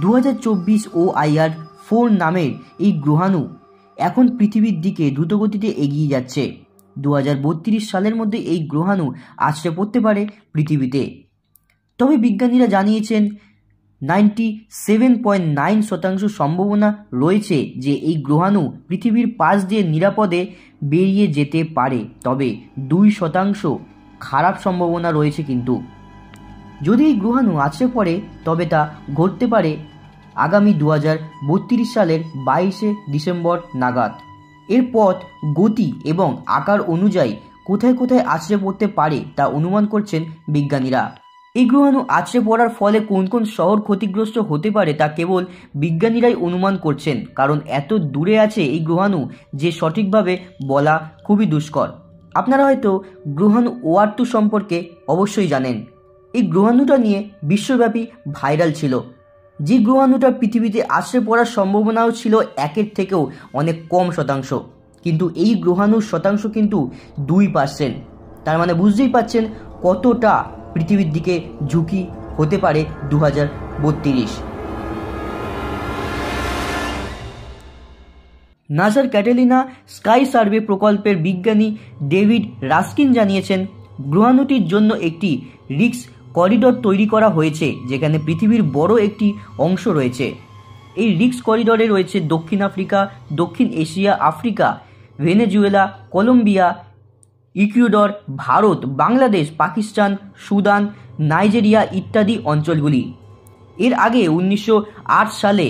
2024 OIR-4 নামের এই গ্রহাণু এখন পৃথিবীর দিকে দ্রুতগতিতে এগিয়ে যাচ্ছে। 2032 সালের মধ্যে এই গ্রহাণু আছড়ে পড়তে পারে পৃথিবীতে। তবে বিজ্ঞানীরা জানিয়েছেন 97.9% সম্ভাবনা রয়েছে যে এই গ্রহাণু পৃথিবীর পাশ দিয়ে নিরাপদে বেরিয়ে যেতে পারে। তবে 2% খারাপ সম্ভাবনা রয়েছে। কিন্তু যদি এই গ্রহাণু আছড়ে পড়ে তবে তা ঘটতে পারে আগামী 2032 সালের 22শে ডিসেম্বর নাগাদ। এর পথ, গতি এবং আকার অনুযায়ী কোথায় কোথায় আছড়ে পড়তে পারে তা অনুমান করছেন বিজ্ঞানীরা। এই গ্রহাণু আছড়ে পড়ার ফলে কোন কোন শহর ক্ষতিগ্রস্ত হতে পারে তা কেবল বিজ্ঞানীরাই অনুমান করছেন, কারণ এত দূরে আছে এই গ্রহাণু যে সঠিকভাবে বলা খুবই দুষ্কর। আপনারা হয়তো গ্রহাণু OR-2 সম্পর্কে অবশ্যই জানেন। এই গ্রহাণুটা নিয়ে বিশ্বব্যাপী ভাইরাল ছিল। যে গ্রহাণুটা পৃথিবীতে আছড়ে পড়ার সম্ভাবনাও ছিল 1-এর থেকেও অনেক কম শতাংশ, কিন্তু এই গ্রহাণুর শতাংশ কিন্তু 2%। তার মানে বুঝতেই পাচ্ছেন কতটা পৃথিবীর দিকে ঝুঁকি হতে পারে 2032। নাসার ক্যাটালিনা স্কাই সার্ভে প্রকল্পের বিজ্ঞানী ডেভিড রাস্কিন জানিয়েছেন গ্রহাণুটির জন্য একটি রিস্ক করিডর তৈরি করা হয়েছে, যেখানে পৃথিবীর বড় একটি অংশ রয়েছে। এই রিস্ক করিডরে রয়েছে দক্ষিণ আফ্রিকা, দক্ষিণ Asia, Africa, Venezuela, Colombia, Ecuador, Bharat, Bangladesh, Pakistan, Sudan, Nigeria ইত্যাদি অঞ্চলগুলি। এর আগে 1908 সালে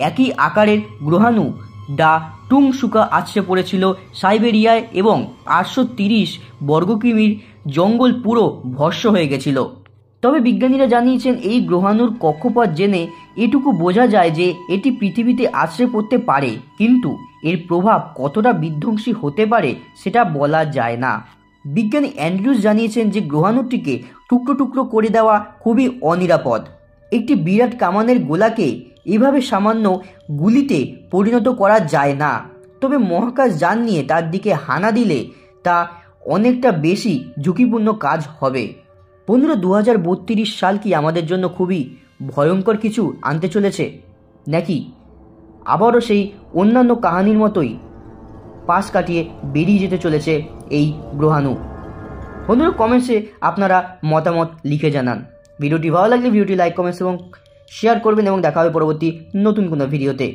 একই আকারের গ্রহাণু ডা টুংসুকা আছড়ে পড়েছিল সাইবেরিয়ায় এবং 830 বর্গকিমির জঙ্গল পুরো ভস্ম হয়ে গেছিল। তবে বিজ্ঞানীরা জানিয়েছেন এই গ্রহাণুর কক্ষপথ জেনে এটুকু বোঝা যায় যে এটি পৃথিবীতে আছড়ে পড়তে পারে, কিন্তু এর প্রভাব কতটা বিধ্বংসী হতে পারে সেটা বলা যায় না। বিজ্ঞানী অ্যান্ড্রুজ জানিয়েছেন যে গ্রহাণুটিকে টুকরো টুকরো করে দেওয়া খুবই অনিরাপদ। একটি বিরাট কামানের গোলাকে এভাবে সামান্য গুলিতে পরিণত করা যায় না। তবে মহাকাশ যান নিয়ে তার দিকে হানা দিলে তা অনেকটা বেশি ঝুঁকিপূর্ণ কাজ হবে। বন্ধুরা, 2032 সাল কি আমাদের জন্য খুবই ভয়ঙ্কর কিছু আনতে চলেছে, নাকি আবারও সেই অন্যান্য কাহিনীর মতোই পাশ কাটিয়ে বেরিয়ে যেতে চলেছে এই গ্রহাণু? বন্ধুরা, কমেন্টসে আপনারা মতামত লিখে জানান। ভিডিওটি ভালো লাগলে ভিডিওটি লাইক, কমেন্টস এবং শেয়ার করবেন এবং দেখা হবে পরবর্তী নতুন কোনো ভিডিওতে।